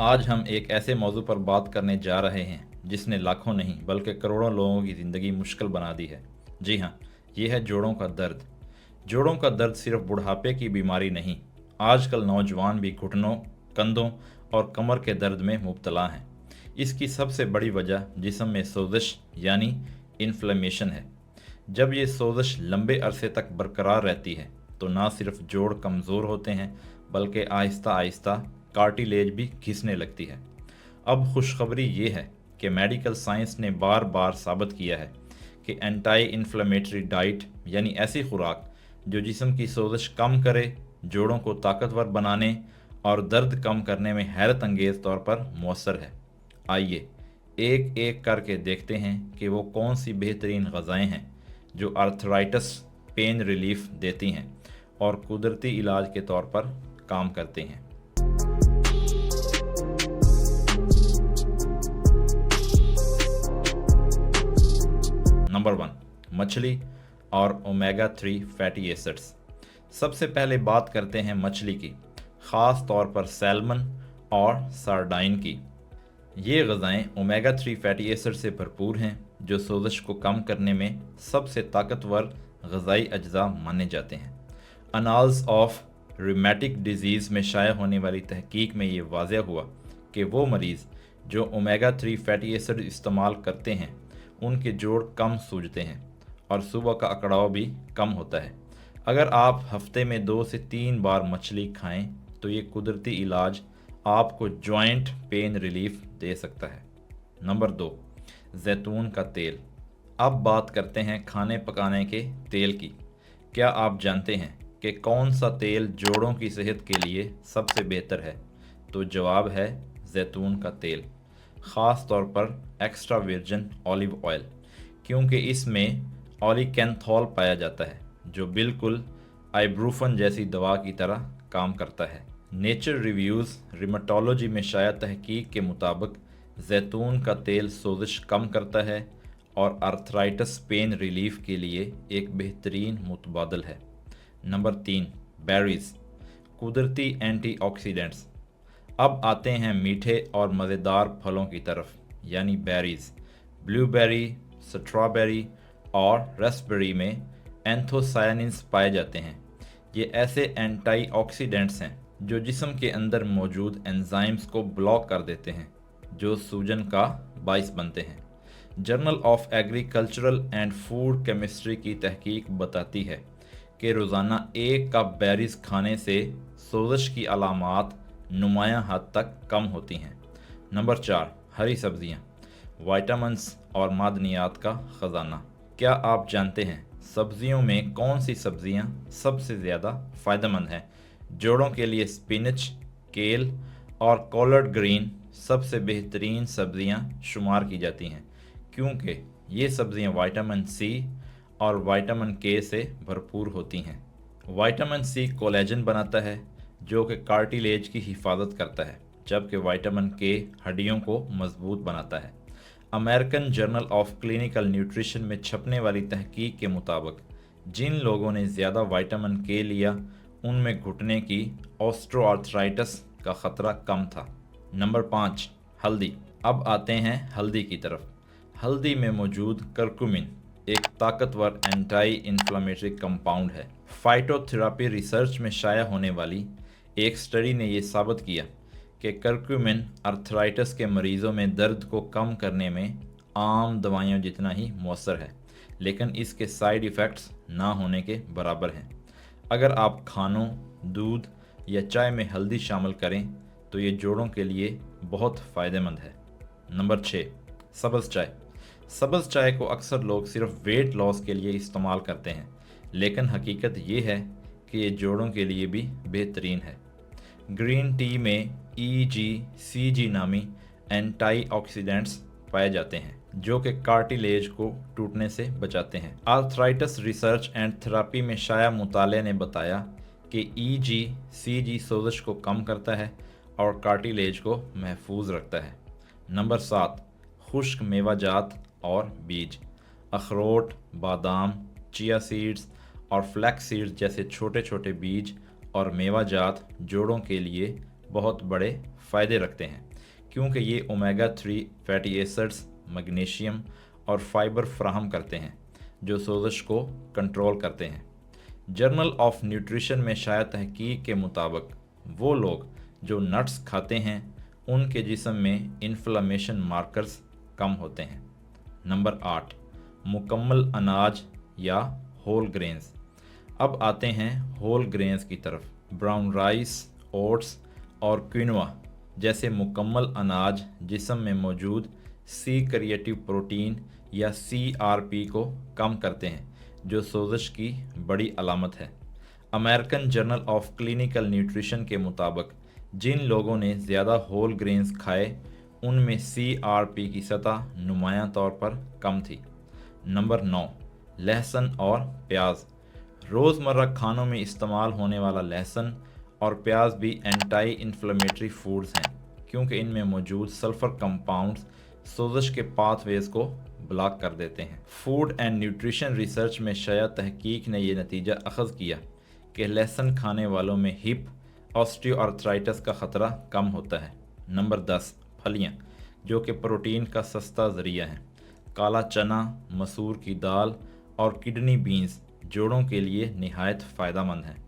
آج ہم ایک ایسے موضوع پر بات کرنے جا رہے ہیں جس نے لاکھوں نہیں بلکہ کروڑوں لوگوں کی زندگی مشکل بنا دی ہے۔ جی ہاں، یہ ہے جوڑوں کا درد۔ جوڑوں کا درد صرف بڑھاپے کی بیماری نہیں، آج کل نوجوان بھی گھٹنوں، کندھوں اور کمر کے درد میں مبتلا ہیں۔ اس کی سب سے بڑی وجہ جسم میں سوزش یعنی انفلیمیشن ہے۔ جب یہ سوزش لمبے عرصے تک برقرار رہتی ہے تو نہ صرف جوڑ کمزور ہوتے ہیں بلکہ آہستہ آہستہ کارٹیلیج بھی گھسنے لگتی ہے۔ اب خوشخبری یہ ہے کہ میڈیکل سائنس نے بار بار ثابت کیا ہے کہ اینٹائی انفلیمیٹری ڈائٹ یعنی ایسی خوراک جو جسم کی سوزش کم کرے، جوڑوں کو طاقتور بنانے اور درد کم کرنے میں حیرت انگیز طور پر مؤثر ہے۔ آئیے ایک ایک کر کے دیکھتے ہیں کہ وہ کون سی بہترین غذائیں ہیں جو آرتھرائٹس پین ریلیف دیتی ہیں اور قدرتی علاج کے طور پر کام کرتے ہیں۔ نمبر 1، مچھلی اور اومیگا 3 فیٹی ایسڈز۔ سب سے پہلے بات کرتے ہیں مچھلی کی، خاص طور پر سیلمن اور سارڈائن کی۔ یہ غذائیں اومیگا 3 فیٹی ایسڈ سے بھرپور ہیں جو سوزش کو کم کرنے میں سب سے طاقتور غذائی اجزاء مانے جاتے ہیں۔ انالز آف ریمیٹک ڈیزیز میں شائع ہونے والی تحقیق میں یہ واضح ہوا کہ وہ مریض جو اومیگا 3 فیٹی ایسڈ استعمال کرتے ہیں ان کے جوڑ کم سوجتے ہیں اور صبح کا اکڑاؤ بھی کم ہوتا ہے۔ اگر آپ ہفتے میں 2 سے 3 بار مچھلی کھائیں تو یہ قدرتی علاج آپ کو جوائنٹ پین ریلیف دے سکتا ہے۔ نمبر 2، زیتون کا تیل۔ اب بات کرتے ہیں کھانے پکانے کے تیل کی۔ کیا آپ جانتے ہیں کہ کون سا تیل جوڑوں کی صحت کے لیے سب سے بہتر ہے؟ تو جواب ہے زیتون کا تیل، خاص طور پر ایکسٹرا ورجن اولیو آئل، کیونکہ اس میں اولیکینتھول پایا جاتا ہے جو بالکل آئبروفن جیسی دوا کی طرح کام کرتا ہے۔ نیچر ریویوز ریمیٹولوجی میں شائع تحقیق کے مطابق زیتون کا تیل سوزش کم کرتا ہے اور آرتھرائٹس پین ریلیف کے لیے ایک بہترین متبادل ہے۔ نمبر 3، بیریز، قدرتی اینٹی آکسیڈنٹس۔ اب آتے ہیں میٹھے اور مزیدار پھلوں کی طرف یعنی بیریز۔ بلیو بیری، سٹرابیری اور ریسبیری میں اینتھوسائننز پائے جاتے ہیں۔ یہ ایسے اینٹی آکسیڈنٹس ہیں جو جسم کے اندر موجود انزائمز کو بلاک کر دیتے ہیں جو سوجن کا باعث بنتے ہیں۔ Journal of agricultural and food chemistry کی تحقیق بتاتی ہے کہ روزانہ 1 کپ بیریز کھانے سے سوزش کی علامات نمایاں حد تک کم ہوتی ہیں۔ نمبر 4، ہری سبزیاں، وائٹامنز اور معدنیات کا خزانہ۔ کیا آپ جانتے ہیں سبزیوں میں کون سی سبزیاں سب سے زیادہ فائدہ مند ہیں؟ جوڑوں کے لیے سپینچ، کیل اور کولرڈ گرین سب سے بہترین سبزیاں شمار کی جاتی ہیں کیونکہ یہ سبزیاں وائٹامن سی اور وائٹامن کے سے بھرپور ہوتی ہیں۔ وائٹامن سی کولیجن بناتا ہے جو کہ کارٹیلیج کی حفاظت کرتا ہے، جبکہ وائٹامن کے ہڈیوں کو مضبوط بناتا ہے۔ American journal of clinical nutrition میں چھپنے والی تحقیق کے مطابق جن لوگوں نے زیادہ وائٹامن کے لیا ان میں گھٹنے کی آسٹرو آرتھرائٹس کا خطرہ کم تھا۔ نمبر 5، ہلدی۔ اب آتے ہیں ہلدی کی طرف۔ ہلدی میں موجود کرکومن ایک طاقتور اینٹائی انفلیمیٹری کمپاؤنڈ ہے۔ فائٹو تھراپی ریسرچ میں شائع ہونے والی ایک سٹڈی نے یہ ثابت کیا کہ کرکومن آرتھرائٹس کے مریضوں میں درد کو کم کرنے میں عام دوائیوں جتنا ہی مؤثر ہے، لیکن اس کے سائیڈ ایفیکٹس نہ ہونے کے برابر ہیں۔ اگر آپ کھانوں، دودھ یا چائے میں ہلدی شامل کریں تو یہ جوڑوں کے لیے بہت فائدہ مند ہے۔ نمبر 6، سبز چائے۔ سبز چائے کو اکثر لوگ صرف ویٹ لاس کے لیے استعمال کرتے ہیں، لیکن حقیقت یہ ہے کہ یہ جوڑوں کے لیے بھی بہترین ہے۔ گرین ٹی میں EGCG نامی اینٹائی آکسیڈنٹس پائے جاتے ہیں جو کہ کارٹیلیج کو ٹوٹنے سے بچاتے ہیں۔ آرتھرائٹس ریسرچ اینڈ تھراپی میں شائع مطالعے نے بتایا کہ EGCG سوزش کو کم کرتا ہے اور کارٹیلیج کو محفوظ رکھتا ہے۔ نمبر 7، خشک میوہ جات اور بیج۔ اخروٹ، بادام، چیا سیڈز اور فلیکس سیڈز جیسے چھوٹے چھوٹے بیج اور میوہ جات جوڑوں کے لیے بہت بڑے فائدے رکھتے ہیں کیونکہ یہ اومیگا 3 فیٹی ایسڈز، میگنیشیم اور فائبر فراہم کرتے ہیں جو سوزش کو کنٹرول کرتے ہیں۔ جرنل آف نیوٹریشن میں شائع تحقیق کے مطابق وہ لوگ جو نٹس کھاتے ہیں ان کے جسم میں انفلمیشن مارکرز کم ہوتے ہیں۔ نمبر 8، مکمل اناج یا ہول گرینز۔ اب آتے ہیں ہول گرینز کی طرف۔ براؤن رائس، اوٹس اور کوئنوا جیسے مکمل اناج جسم میں موجود سی کریٹیو پروٹین یا CRP کو کم کرتے ہیں جو سوزش کی بڑی علامت ہے۔ American journal of clinical nutrition کے مطابق جن لوگوں نے زیادہ ہول گرینز کھائے ان میں CRP کی سطح نمایاں طور پر کم تھی۔ نمبر 9، لہسن اور پیاز۔ روزمرہ کھانوں میں استعمال ہونے والا لہسن اور پیاز بھی اینٹائی انفلیمیٹری فوڈز ہیں کیونکہ ان میں موجود سلفر کمپاؤنڈز سوزش کے پاتھ ویز کو بلاک کر دیتے ہیں۔ فوڈ اینڈ نیوٹریشن ریسرچ میں شائع تحقیق نے یہ نتیجہ اخذ کیا کہ لہسن کھانے والوں میں ہپ آسٹیو آرتھرائٹس کا خطرہ کم ہوتا ہے۔ نمبر 10، پھلیاں جو کہ پروٹین کا سستا ذریعہ ہیں۔ کالا چنا، مسور کی دال اور کڈنی بینز جوڑوں کے لیے نہایت فائدہ مند ہیں۔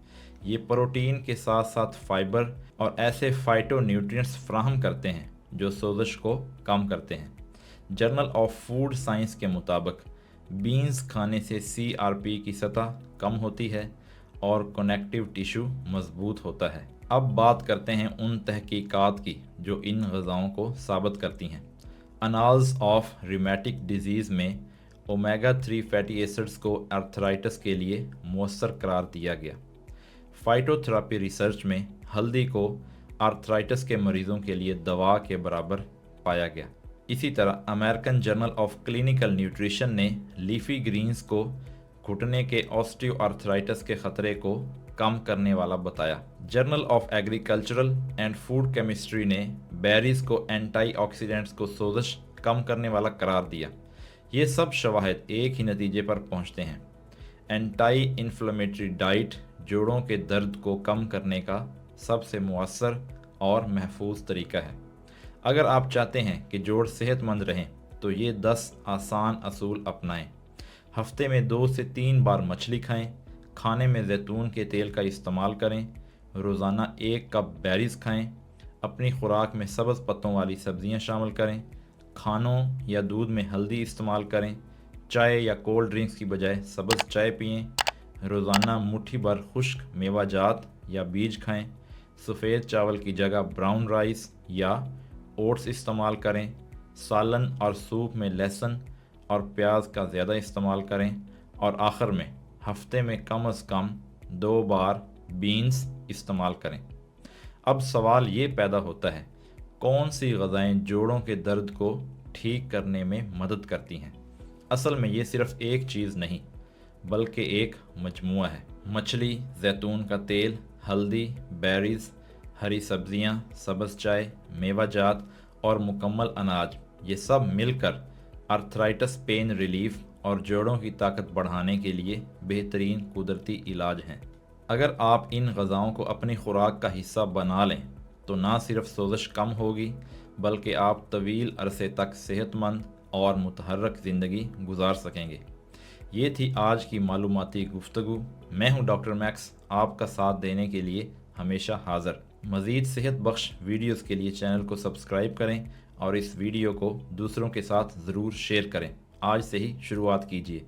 یہ پروٹین کے ساتھ ساتھ فائبر اور ایسے فائٹو نیوٹرینٹس فراہم کرتے ہیں جو سوزش کو کم کرتے ہیں۔ جرنل آف فوڈ سائنس کے مطابق بینز کھانے سے CRP کی سطح کم ہوتی ہے اور کنیکٹیو ٹیشو مضبوط ہوتا ہے۔ اب بات کرتے ہیں ان تحقیقات کی جو ان غذاؤں کو ثابت کرتی ہیں۔ انالز آف ریمیٹک ڈیزیز میں اومیگا 3 فیٹی ایسڈز کو آرتھرائٹس کے لیے مؤثر قرار دیا گیا۔ فائٹو تھراپی ریسرچ میں ہلدی کو آرتھرائٹس کے مریضوں کے لیے دوا کے برابر پایا گیا۔ اسی طرح American journal of clinical nutrition نے لیفی گرینز کو گھٹنے کے آسٹیو آرتھرائٹس کے خطرے کو کم کرنے والا بتایا۔ Journal of agricultural and food chemistry نے بیریز کو اینٹی آکسیڈنٹس کو سوزش کم کرنے والا قرار دیا۔ یہ سب شواہد ایک ہی نتیجے پر پہنچتے ہیں۔ اینٹائی انفلیمیٹری ڈائٹ جوڑوں کے درد کو کم کرنے کا سب سے مؤثر اور محفوظ طریقہ ہے۔ اگر آپ چاہتے ہیں کہ جوڑ صحت مند رہیں تو یہ 10 آسان اصول اپنائیں۔ ہفتے میں 2 سے 3 بار مچھلی کھائیں، کھانے میں زیتون کے تیل کا استعمال کریں، روزانہ 1 کپ بیریز کھائیں، اپنی خوراک میں سبز پتوں والی سبزیاں شامل کریں، کھانوں یا دودھ میں ہلدی استعمال کریں، چائے یا کولڈ ڈرنکس کی بجائے سبز چائے پئیں، روزانہ مٹھی بھر خشک میوہ جات یا بیج کھائیں، سفید چاول کی جگہ براؤن رائس یا اوٹس استعمال کریں، سالن اور سوپ میں لہسن اور پیاز کا زیادہ استعمال کریں، اور آخر میں ہفتے میں کم از کم 2 بار بینز استعمال کریں۔ اب سوال یہ پیدا ہوتا ہے، کون سی غذائیں جوڑوں کے درد کو ٹھیک کرنے میں مدد کرتی ہیں؟ اصل میں یہ صرف ایک چیز نہیں بلکہ ایک مجموعہ ہے۔ مچھلی، زیتون کا تیل، ہلدی، بیریز، ہری سبزیاں، سبز چائے، میوہ جات اور مکمل اناج، یہ سب مل کر آرتھرائٹس پین ریلیف اور جوڑوں کی طاقت بڑھانے کے لیے بہترین قدرتی علاج ہیں۔ اگر آپ ان غذاؤں کو اپنی خوراک کا حصہ بنا لیں تو نہ صرف سوزش کم ہوگی بلکہ آپ طویل عرصے تک صحت مند اور متحرک زندگی گزار سکیں گے۔ یہ تھی آج کی معلوماتی گفتگو۔ میں ہوں ڈاکٹر میکس، آپ کا ساتھ دینے کے لیے ہمیشہ حاضر۔ مزید صحت بخش ویڈیوز کے لیے چینل کو سبسکرائب کریں اور اس ویڈیو کو دوسروں کے ساتھ ضرور شیئر کریں۔ آج سے ہی شروعات کیجیے۔